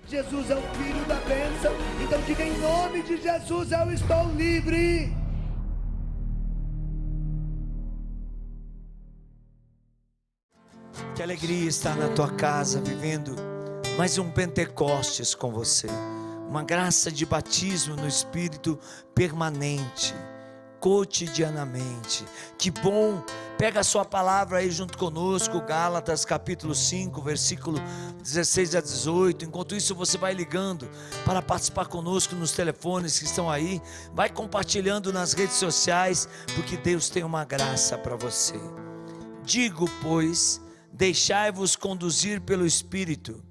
Jesus é o Filho da bênção. Então diga: em nome de Jesus eu estou livre. Que alegria estar na tua casa, vivendo mais um Pentecostes com você. Uma graça de batismo no Espírito permanente, cotidianamente. Que bom! Pega a sua palavra aí junto conosco, Gálatas capítulo 5, versículo 16 a 18. Enquanto isso, você vai ligando para participar conosco nos telefones que estão aí. Vai compartilhando nas redes sociais, porque Deus tem uma graça para você. Digo, pois, deixai-vos conduzir pelo Espírito,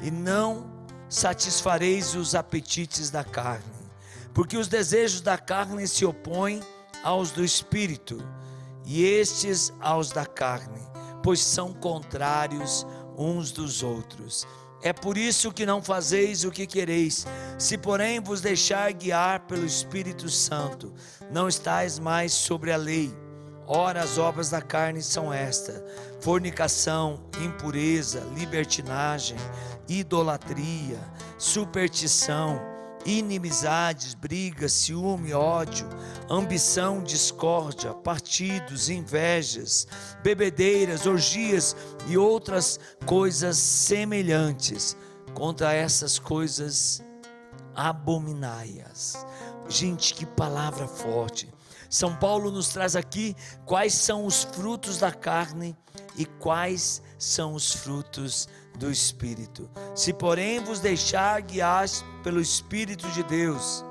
e não satisfareis os apetites da carne, porque os desejos da carne se opõem aos do Espírito, e estes aos da carne, pois são contrários uns dos outros. É por isso que não fazeis o que quereis. Se porém vos deixar guiar pelo Espírito Santo, não estáis mais sobre a lei. Ora, as obras da carne são estas: fornicação, impureza, libertinagem, idolatria, superstição, inimizades, brigas, ciúme, ódio, ambição, discórdia, partidos, invejas, bebedeiras, orgias e outras coisas semelhantes. Contra essas coisas abominai-as. Gente, que palavra forte! São Paulo nos traz aqui quais são os frutos da carne e quais são os frutos do Espírito. Se porém vos deixar guiar pelo Espírito de Deus,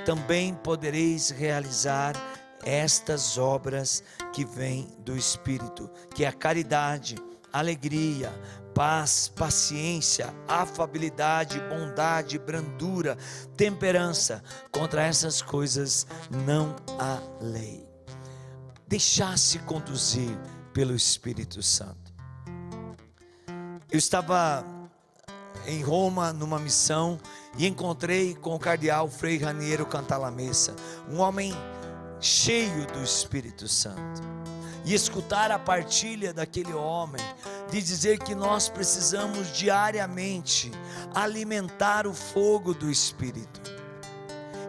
também podereis realizar estas obras que vêm do Espírito, que é a caridade, alegria, paz, paciência, afabilidade, bondade, brandura, temperança. Contra essas coisas não há lei. Deixar-se conduzir pelo Espírito Santo. Eu estava em Roma numa missão e encontrei com o cardeal Frei Raniero Cantalamessa, um homem cheio do Espírito Santo. E escutar a partilha daquele homem, de dizer que nós precisamos diariamente alimentar o fogo do Espírito.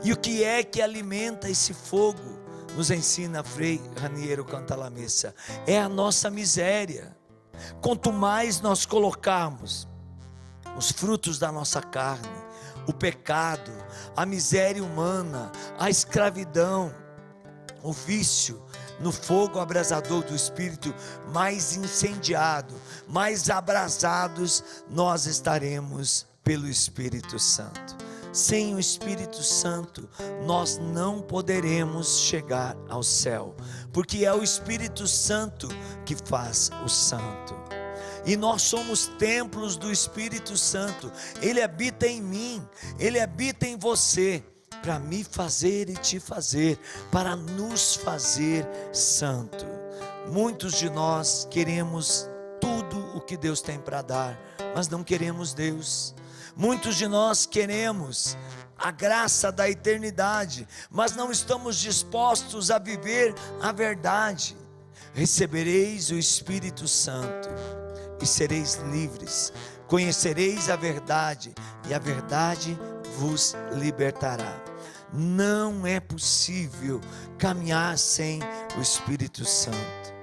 E o que é que alimenta esse fogo? Nos ensina Frei Raniero Cantalamessa: é a nossa miséria. Quanto mais nós colocarmos os frutos da nossa carne, o pecado, a miséria humana, a escravidão, o vício, no fogo abrasador do Espírito, mais incendiado, mais abrasados nós estaremos pelo Espírito Santo. Sem o Espírito Santo nós não poderemos chegar ao céu, porque é o Espírito Santo que faz o santo. E nós somos templos do Espírito Santo. Ele habita em mim, Ele habita em você, para me fazer e te fazer, para nos fazer santo. Muitos de nós queremos tudo o que Deus tem para dar, mas não queremos Deus. Muitos de nós queremos a graça da eternidade, mas não estamos dispostos a viver a verdade. Recebereis o Espírito Santo e sereis livres, conhecereis a verdade e a verdade vos libertará. Não é possível caminhar sem o Espírito Santo.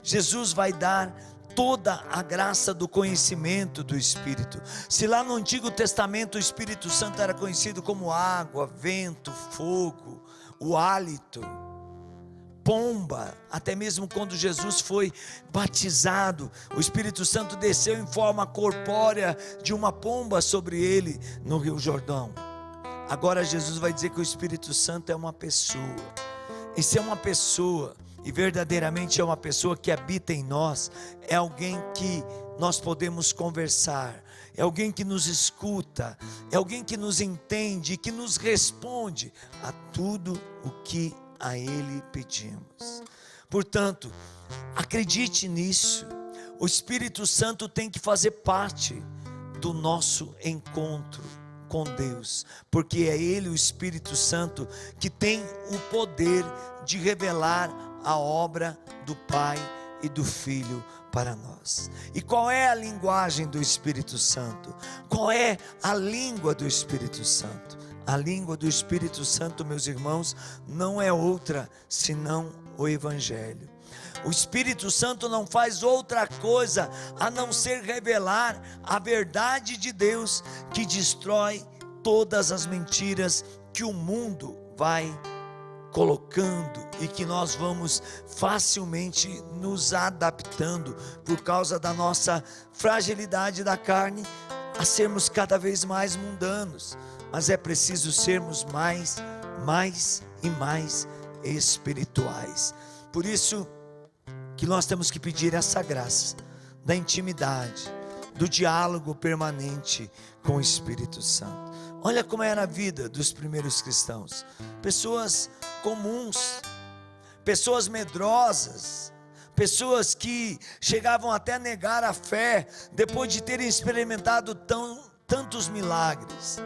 Jesus vai dar toda a graça do conhecimento do Espírito. Se lá no Antigo Testamento o Espírito Santo era conhecido como água, vento, fogo, o hálito, pomba, até mesmo quando Jesus foi batizado, o Espírito Santo desceu em forma corpórea de uma pomba sobre ele no Rio Jordão. Agora Jesus vai dizer que o Espírito Santo é uma pessoa. E se é uma pessoa, e verdadeiramente é uma pessoa que habita em nós, é alguém que nós podemos conversar, é alguém que nos escuta, é alguém que nos entende e que nos responde a tudo o que a Ele pedimos. Portanto, acredite nisso. O Espírito Santo tem que fazer parte do nosso encontro com Deus, porque é Ele, o Espírito Santo, que tem o poder de revelar a obra do Pai e do Filho para nós. E qual é a linguagem do Espírito Santo? Qual é a língua do Espírito Santo? A língua do Espírito Santo, meus irmãos, não é outra senão o Evangelho. O Espírito Santo não faz outra coisa a não ser revelar a verdade de Deus, que destrói todas as mentiras que o mundo vai colocando e que nós vamos facilmente nos adaptando por causa da nossa fragilidade da carne, a sermos cada vez mais mundanos. Mas é preciso sermos mais e mais espirituais. Por isso que nós temos que pedir essa graça da intimidade, do diálogo permanente com o Espírito Santo. Olha como era a vida dos primeiros cristãos: pessoas comuns, pessoas medrosas, pessoas que chegavam até a negar a fé depois de terem experimentado tantos milagres.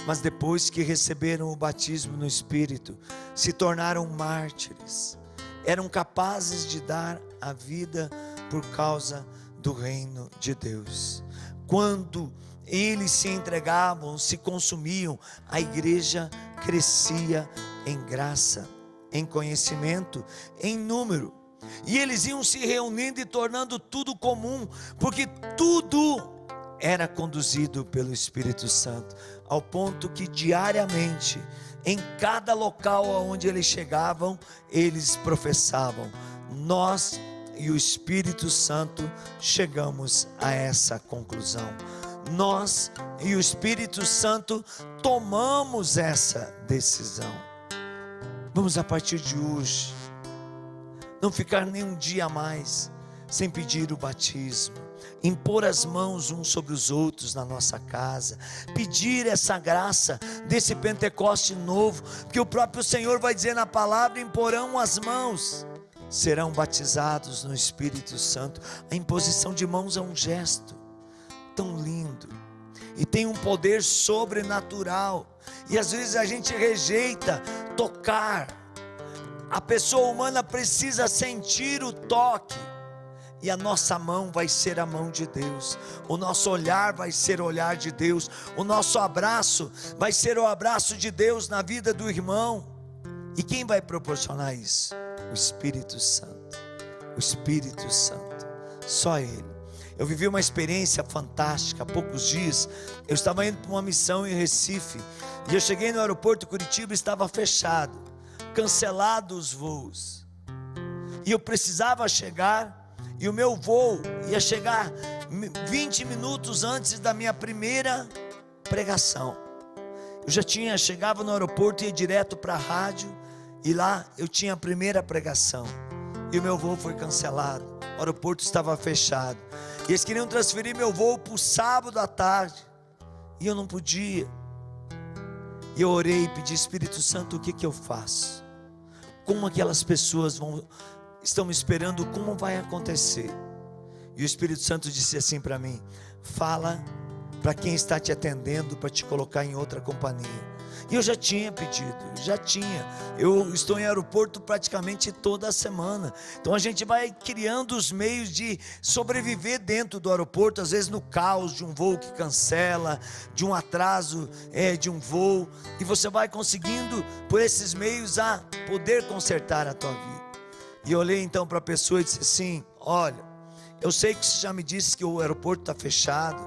Mas depois que receberam o batismo no Espírito, se tornaram mártires, eram capazes de dar a vida por causa do reino de Deus. Quando eles se entregavam, se consumiam, a igreja crescia em graça, em conhecimento, em número, e eles iam se reunindo e tornando tudo comum, porque tudo era conduzido pelo Espírito Santo, ao ponto que diariamente, em cada local aonde eles chegavam, eles professavam: nós e o Espírito Santo chegamos a essa conclusão. Nós e o Espírito Santo tomamos essa decisão. Vamos, a partir de hoje, não ficar nem um dia a mais sem pedir o batismo, impor as mãos uns sobre os outros na nossa casa, pedir essa graça desse Pentecoste novo, que o próprio Senhor vai dizer na palavra: imporão as mãos, serão batizados no Espírito Santo. A imposição de mãos é um gesto tão lindo e tem um poder sobrenatural, e às vezes a gente rejeita tocar. A pessoa humana precisa sentir o toque, e a nossa mão vai ser a mão de Deus, o nosso olhar vai ser o olhar de Deus, o nosso abraço vai ser o abraço de Deus na vida do irmão. E quem vai proporcionar isso? O Espírito Santo. O Espírito Santo, só Ele. Eu vivi uma experiência fantástica. Há poucos dias eu estava indo para uma missão em Recife, e eu cheguei no aeroporto Curitiba e estava fechado, cancelados os voos, e eu precisava chegar, e o meu voo ia chegar 20 minutos antes da minha primeira pregação. Eu já chegava no aeroporto e ia direto para a rádio, e lá eu tinha a primeira pregação, e o meu voo foi cancelado, o aeroporto estava fechado, e eles queriam transferir meu voo para o sábado à tarde, e eu não podia. E eu orei e pedi: Espírito Santo, o que eu faço? Como aquelas pessoas estão me esperando, como vai acontecer? E o Espírito Santo disse assim para mim: fala para quem está te atendendo para te colocar em outra companhia. E eu já tinha pedido, eu estou em aeroporto praticamente toda semana, então a gente vai criando os meios de sobreviver dentro do aeroporto, às vezes no caos de um voo que cancela, de um atraso de um voo, e você vai conseguindo por esses meios a poder consertar a tua vida. E eu olhei então para a pessoa e disse assim: olha, eu sei que você já me disse que o aeroporto está fechado,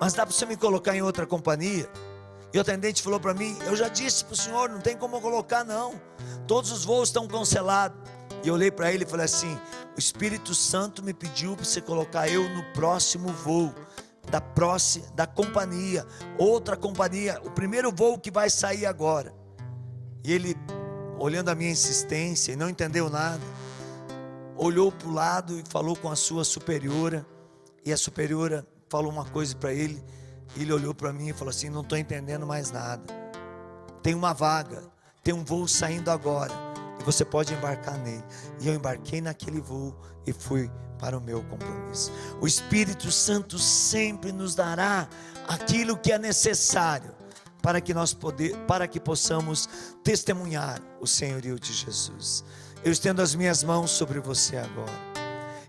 mas dá para você me colocar em outra companhia? E o atendente falou para mim: eu já disse para o senhor, não tem como eu colocar não, todos os voos estão cancelados. E eu olhei para ele e falei assim: o Espírito Santo me pediu para você colocar eu no próximo voo, da companhia, outra companhia, o primeiro voo que vai sair agora. E ele, olhando a minha insistência e não entendeu nada, olhou para o lado e falou com a sua superiora, e a superiora falou uma coisa para ele. Ele olhou para mim e falou assim: não estou entendendo mais nada, tem uma vaga, tem um voo saindo agora, e você pode embarcar nele. E eu embarquei naquele voo e fui para o meu compromisso. O Espírito Santo sempre nos dará aquilo que é necessário para que possamos testemunhar o senhorio de Jesus. Eu estendo as minhas mãos sobre você agora.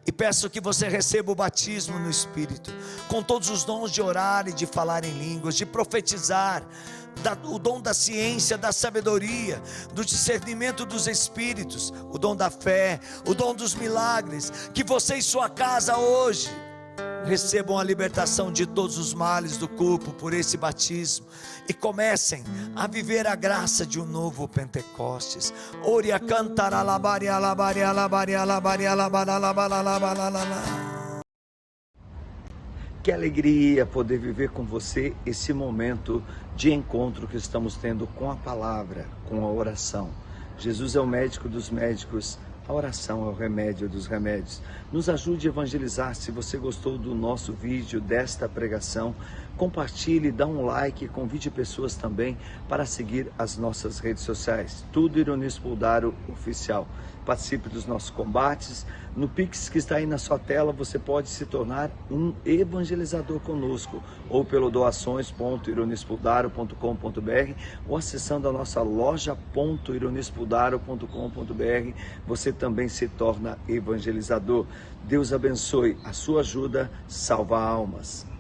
E peço que você receba o batismo no Espírito, com todos os dons de orar e de falar em línguas, de profetizar, o dom da ciência, da sabedoria, do discernimento dos Espíritos, o dom da fé, o dom dos milagres. Que você e sua casa hoje recebam a libertação de todos os males do corpo por esse batismo e comecem a viver a graça de um novo Pentecostes. Oria cantará labaria labaria labaria labaria labaria labaria labaria. Que alegria poder viver com você esse momento de encontro que estamos tendo com a palavra, com a oração. Jesus é o médico dos médicos. A oração é o remédio dos remédios. Nos ajude a evangelizar. Se você gostou do nosso vídeo, desta pregação, compartilhe, dá um like, convide pessoas também para seguir as nossas redes sociais. Tudo Ironispo Daro Oficial. Participe dos nossos combates. No Pix que está aí na sua tela, você pode se tornar um evangelizador conosco, ou pelo doações.ironispodaro.com.br, ou acessando a nossa loja.ironispodaro.com.br, você também se torna evangelizador. Deus abençoe. A sua ajuda salva almas.